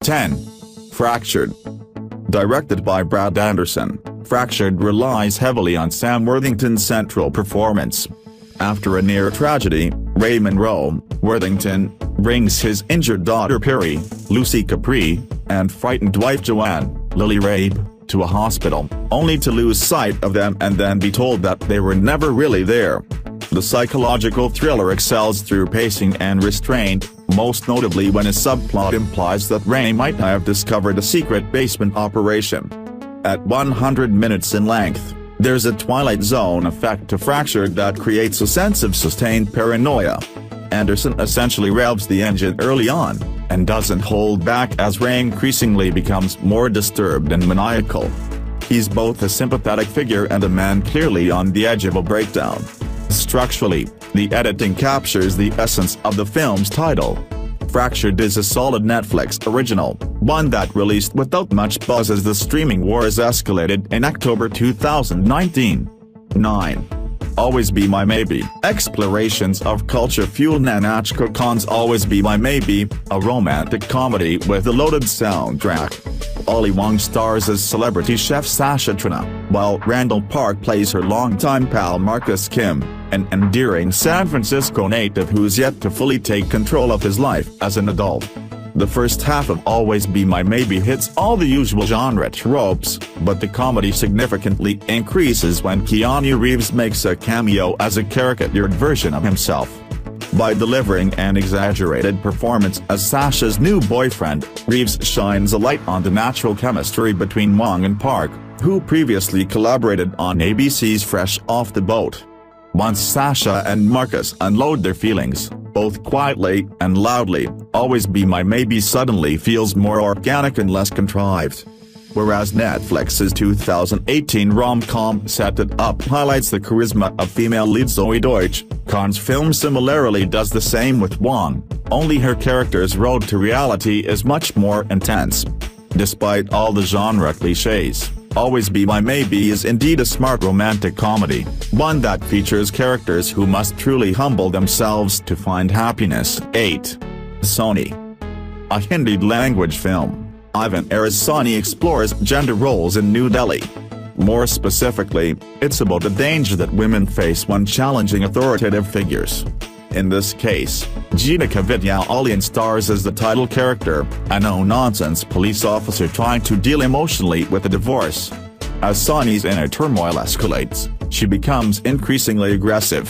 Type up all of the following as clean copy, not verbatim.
10. Fractured. Directed by Brad Anderson, Fractured relies heavily on Sam Worthington's central performance. After a near tragedy, Ray Monroe, Worthington, brings his injured daughter Perry, Lucy Capri, and frightened wife Joanne, Lily Rabe, to a hospital, only to lose sight of them and then be told that they were never really there. The psychological thriller excels through pacing and restraint, most notably when a subplot implies that Ray might have discovered a secret basement operation. At 100 minutes in length, there's a Twilight Zone effect to Fractured that creates a sense of sustained paranoia. Anderson essentially revs the engine early on, and doesn't hold back as Ray increasingly becomes more disturbed and maniacal. He's both a sympathetic figure and a man clearly on the edge of a breakdown. Structurally, the editing captures the essence of the film's title. Fractured is a solid Netflix original, one that released without much buzz as the streaming wars escalated in October 2019. 9. Always Be My Maybe. Explorations of culture fuel Nahnatchka Khan's Always Be My Maybe, a romantic comedy with a loaded soundtrack. Ali Wong stars as celebrity chef Sasha Trina, while Randall Park plays her longtime pal Marcus Kim, an endearing San Francisco native who's yet to fully take control of his life as an adult. The first half of Always Be My Maybe hits all the usual genre tropes, but the comedy significantly increases when Keanu Reeves makes a cameo as a caricatured version of himself. By delivering an exaggerated performance as Sasha's new boyfriend, Reeves shines a light on the natural chemistry between Wong and Park, who previously collaborated on ABC's Fresh Off the Boat. Once Sasha and Marcus unload their feelings, both quietly and loudly, Always Be My Maybe suddenly feels more organic and less contrived. Whereas Netflix's 2018 rom-com Set It Up highlights the charisma of female lead Zoe Deutsch, Khan's film similarly does the same with Wong, only her character's road to reality is much more intense. Despite all the genre cliches, Always Be My Maybe is indeed a smart romantic comedy, one that features characters who must truly humble themselves to find happiness. 8. Soni. A Hindi-language film, Ivan Era's Soni explores gender roles in New Delhi. More specifically, it's about the danger that women face when challenging authoritative figures. In this case, Jeetika Vidyalin stars as the title character, a no-nonsense police officer trying to deal emotionally with a divorce. As Soni's inner turmoil escalates, she becomes increasingly aggressive.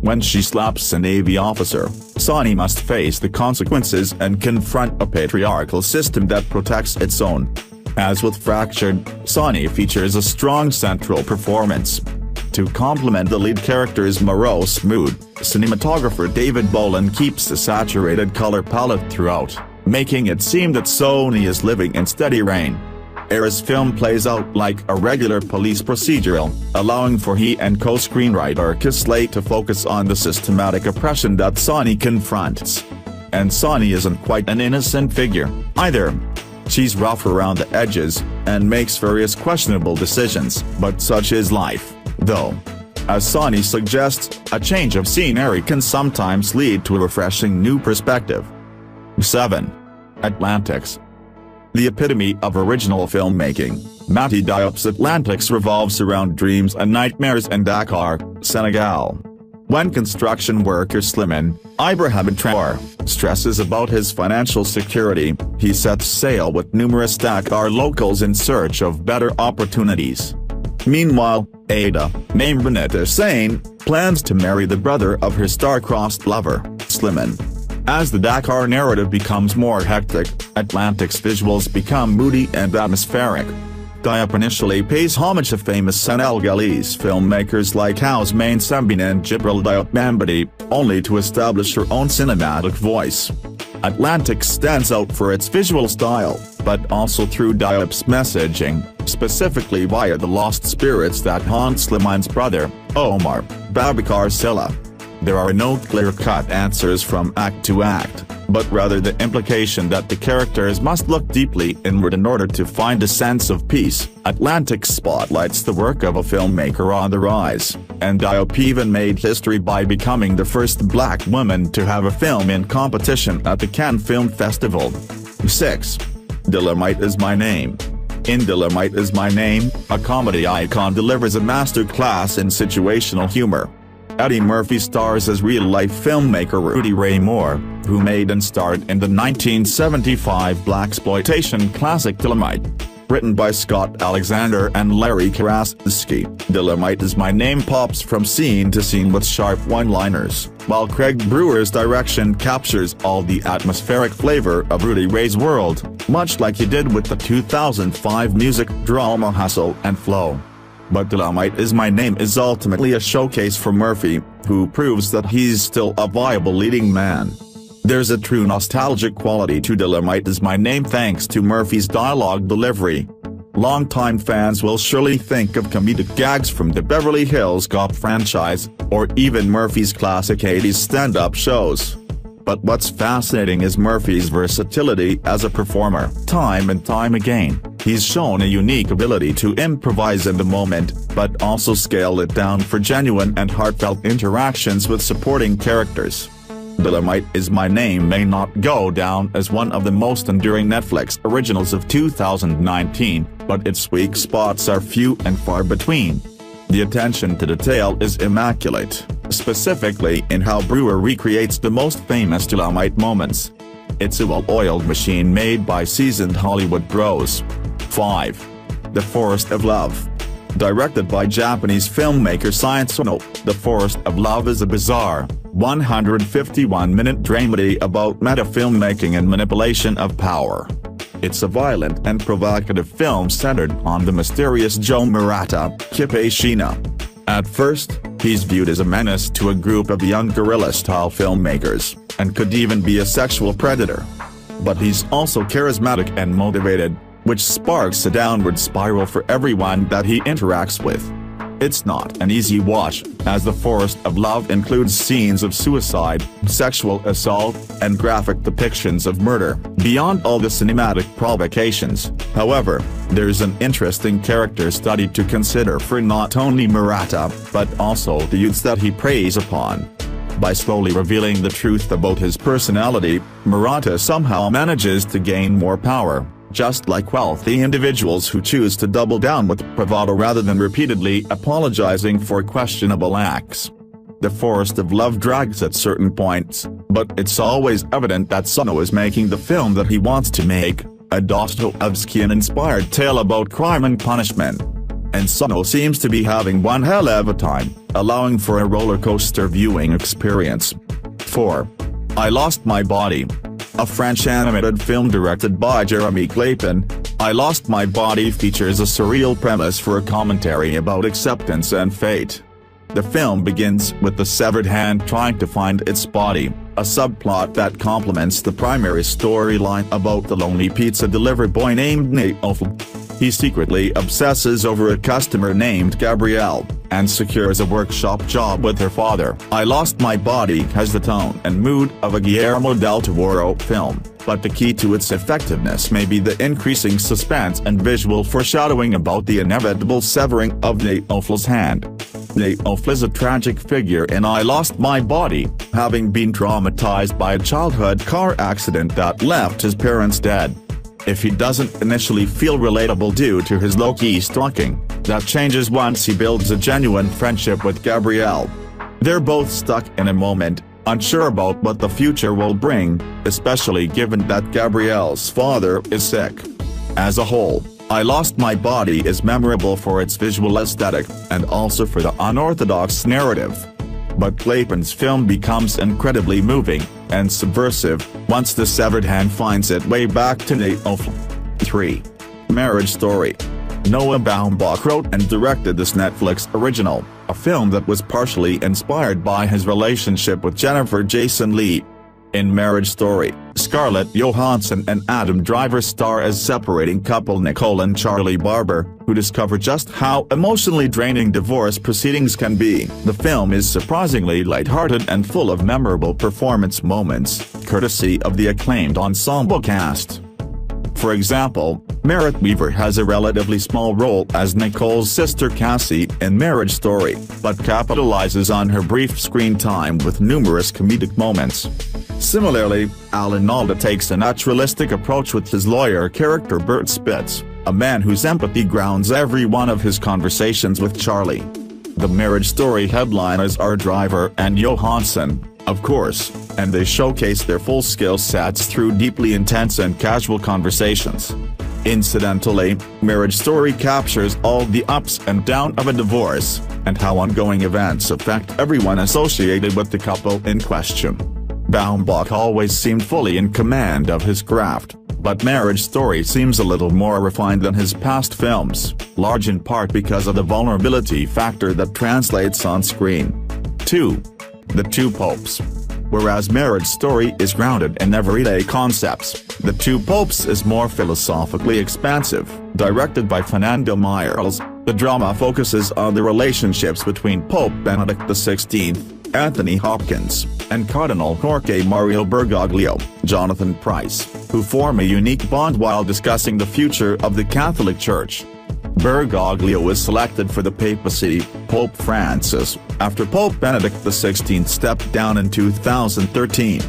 When she slaps a Navy officer, Soni must face the consequences and confront a patriarchal system that protects its own. As with Fractured, Soni features a strong central performance. To complement the lead character's morose mood, cinematographer David Bolan keeps a saturated color palette throughout, making it seem that Soni is living in steady rain. Era's film plays out like a regular police procedural, allowing for he and co-screenwriter Kisley to focus on the systematic oppression that Soni confronts. And Soni isn't quite an innocent figure, either. She's rough around the edges, and makes various questionable decisions, but such is life, though. As Soni suggests, a change of scenery can sometimes lead to a refreshing new perspective. 7. Atlantics. The epitome of original filmmaking, Mati Diop's Atlantics revolves around dreams and nightmares in Dakar, Senegal. When construction worker Slimane Ibrahim Traore stresses about his financial security, he sets sail with numerous Dakar locals in search of better opportunities. Meanwhile, Ada, named Benita Sane, plans to marry the brother of her star-crossed lover, Slimane. As the Dakar narrative becomes more hectic, Atlantic's visuals become moody and atmospheric. Diop initially pays homage to famous Senegalese filmmakers like Ousmane Sembène and Djibril Diop Mambéty, only to establish her own cinematic voice. Atlantic stands out for its visual style, but also through Diop's messaging, specifically via the lost spirits that haunt Slimane's brother, Omar Babakar Silla. There are no clear-cut answers from act to act, but rather the implication that the characters must look deeply inward in order to find a sense of peace. Atlantic spotlights the work of a filmmaker on the rise, and Diop even made history by becoming the first black woman to have a film in competition at the Cannes Film Festival. 6. Dolemite is my name. In Dolemite is my name, a comedy icon delivers a masterclass in situational humor. Eddie Murphy stars as real-life filmmaker Rudy Ray Moore, who made and starred in the 1975 blaxploitation classic Dolemite. Written by Scott Alexander and Larry Karaszewski, Dolemite is my name pops from scene to scene with sharp one-liners, while Craig Brewer's direction captures all the atmospheric flavor of Rudy Ray's world, much like he did with the 2005 music drama Hustle and Flow. But Dolemite is my name is ultimately a showcase for Murphy, who proves that he's still a viable leading man. There's a true nostalgic quality to Dolemite is my name thanks to Murphy's dialogue delivery. Longtime fans will surely think of comedic gags from the Beverly Hills Cop franchise, or even Murphy's classic 80s stand-up shows. But what's fascinating is Murphy's versatility as a performer. Time and time again, he's shown a unique ability to improvise in the moment, but also scale it down for genuine and heartfelt interactions with supporting characters. Dolemite is my name may not go down as one of the most enduring Netflix originals of 2019, but its weak spots are few and far between. The attention to detail is immaculate, specifically in how Brewer recreates the most famous Dolemite moments. It's a well-oiled machine made by seasoned Hollywood pros. 5. The Forest of Love. Directed by Japanese filmmaker Soni, The Forest of Love is a bizarre, 151-minute dramedy about meta-filmmaking and manipulation of power. It's a violent and provocative film centered on the mysterious Joe Murata Kipashina. At first, he's viewed as a menace to a group of young guerrilla-style filmmakers, and could even be a sexual predator. But he's also charismatic and motivated, which sparks a downward spiral for everyone that he interacts with. It's not an easy watch, as The Forest of Love includes scenes of suicide, sexual assault, and graphic depictions of murder, beyond all the cinematic provocations. However, there's an interesting character study to consider for not only Murata, but also the youths that he preys upon. By slowly revealing the truth about his personality, Murata somehow manages to gain more power, just like wealthy individuals who choose to double down with bravado rather than repeatedly apologizing for questionable acts. The Forest of Love drags at certain points, but it's always evident that Soni is making the film that he wants to make, a Dostoevskian-inspired tale about crime and punishment. And Soni seems to be having one hell of a time, allowing for a roller coaster viewing experience. 4. I Lost My Body. A French animated film directed by Jeremy Clapin, I Lost My Body features a surreal premise for a commentary about acceptance and fate. The film begins with the severed hand trying to find its body, a subplot that complements the primary storyline about the lonely pizza delivery boy named Nate. He secretly obsesses over a customer named Gabrielle, and secures a workshop job with her father. I Lost My Body has the tone and mood of a Guillermo del Toro film, but the key to its effectiveness may be the increasing suspense and visual foreshadowing about the inevitable severing of Nate's hand. Nate is a tragic figure in I Lost My Body, having been traumatized by a childhood car accident that left his parents dead. If he doesn't initially feel relatable due to his low-key stalking, that changes once he builds a genuine friendship with Gabrielle. They're both stuck in a moment, unsure about what the future will bring, especially given that Gabrielle's father is sick. As a whole, I Lost My Body is memorable for its visual aesthetic, and also for the unorthodox narrative. But Clapin's film becomes incredibly moving and subversive once the severed hand finds its way back to Nate. 3. Marriage Story. Noah Baumbach wrote and directed this Netflix original, a film that was partially inspired by his relationship with Jennifer Jason Leigh. In Marriage Story, Scarlett Johansson and Adam Driver star as separating couple Nicole and Charlie Barber, who discover just how emotionally draining divorce proceedings can be. The film is surprisingly lighthearted and full of memorable performance moments, courtesy of the acclaimed ensemble cast. For example, Merritt Wever has a relatively small role as Nicole's sister Cassie in Marriage Story, but capitalizes on her brief screen time with numerous comedic moments. Similarly, Alan Alda takes a naturalistic approach with his lawyer character Bert Spitz, a man whose empathy grounds every one of his conversations with Charlie. The Marriage Story headliners are Driver and Johansson, of course, and they showcase their full skill sets through deeply intense and casual conversations. Incidentally, Marriage Story captures all the ups and downs of a divorce, and how ongoing events affect everyone associated with the couple in question. Baumbach always seemed fully in command of his craft, but Marriage Story seems a little more refined than his past films, large in part because of the vulnerability factor that translates on screen. 2. The Two Popes. Whereas Marriage Story is grounded in everyday concepts, The Two Popes is more philosophically expansive. Directed by Fernando Meirelles, the drama focuses on the relationships between Pope Benedict XVI, Anthony Hopkins, and Cardinal Jorge Mario Bergoglio, Jonathan Pryce, who form a unique bond while discussing the future of the Catholic Church. Bergoglio was selected for the papacy, Pope Francis, after Pope Benedict XVI stepped down in 2013.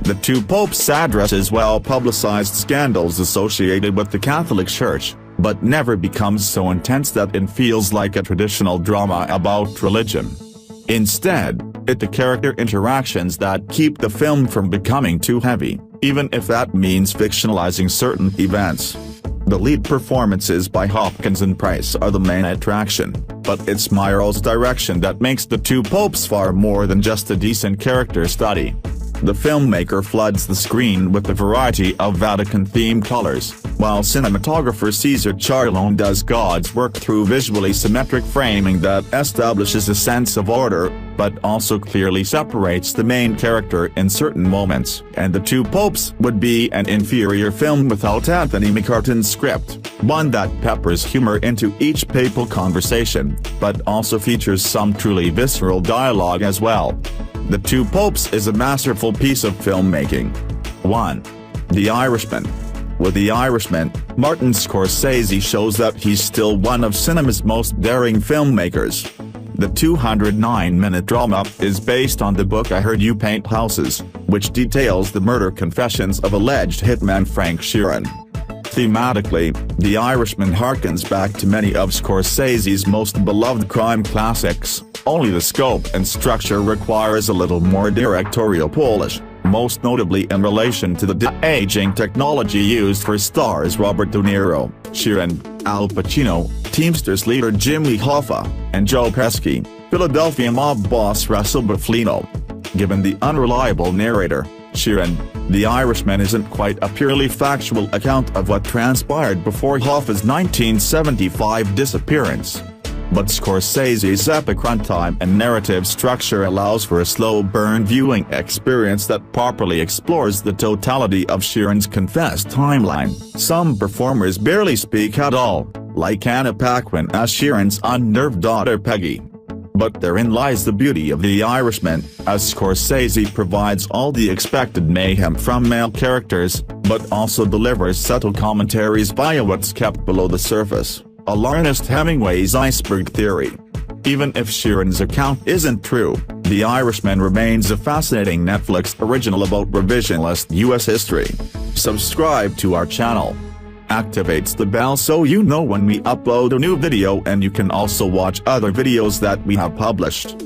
The Two Popes addresses well-publicized scandals associated with the Catholic Church, but never becomes so intense that it feels like a traditional drama about religion. Instead, it's the character interactions that keep the film from becoming too heavy, even if that means fictionalizing certain events. The lead performances by Hopkins and Pryce are the main attraction, but it's Meirelles' direction that makes The Two Popes far more than just a decent character study. The filmmaker floods the screen with a variety of Vatican-themed colors, while cinematographer Cesar Charlone does God's work through visually symmetric framing that establishes a sense of order, but also clearly separates the main character in certain moments. And The Two Popes would be an inferior film without Anthony McCartan's script, one that peppers humor into each papal conversation, but also features some truly visceral dialogue as well. The Two Popes is a masterful piece of filmmaking. 1. The Irishman. With The Irishman, Martin Scorsese shows that he's still one of cinema's most daring filmmakers. The 209-minute drama is based on the book I Heard You Paint Houses, which details the murder confessions of alleged hitman Frank Sheeran. Thematically, The Irishman harkens back to many of Scorsese's most beloved crime classics, only the scope and structure requires a little more directorial polish, most notably in relation to the de-aging technology used for stars Robert De Niro, Sheeran, Al Pacino, Teamsters leader Jimmy Hoffa, and Joe Pesci, Philadelphia mob boss Russell Bufalino. Given the unreliable narrator, Sheeran, The Irishman isn't quite a purely factual account of what transpired before Hoffa's 1975 disappearance. But Scorsese's epic runtime and narrative structure allows for a slow-burn viewing experience that properly explores the totality of Sheeran's confessed timeline. Some performers barely speak at all, like Anna Paquin as Sheeran's unnerved daughter Peggy. But therein lies the beauty of The Irishman, as Scorsese provides all the expected mayhem from male characters, but also delivers subtle commentaries via what's kept below the surface. Ernest Hemingway's iceberg theory. Even if Sheeran's account isn't true, The Irishman remains a fascinating Netflix original about revisionist U.S. history. Subscribe to our channel. Activates the bell so you know when we upload a new video, and you can also watch other videos that we have published.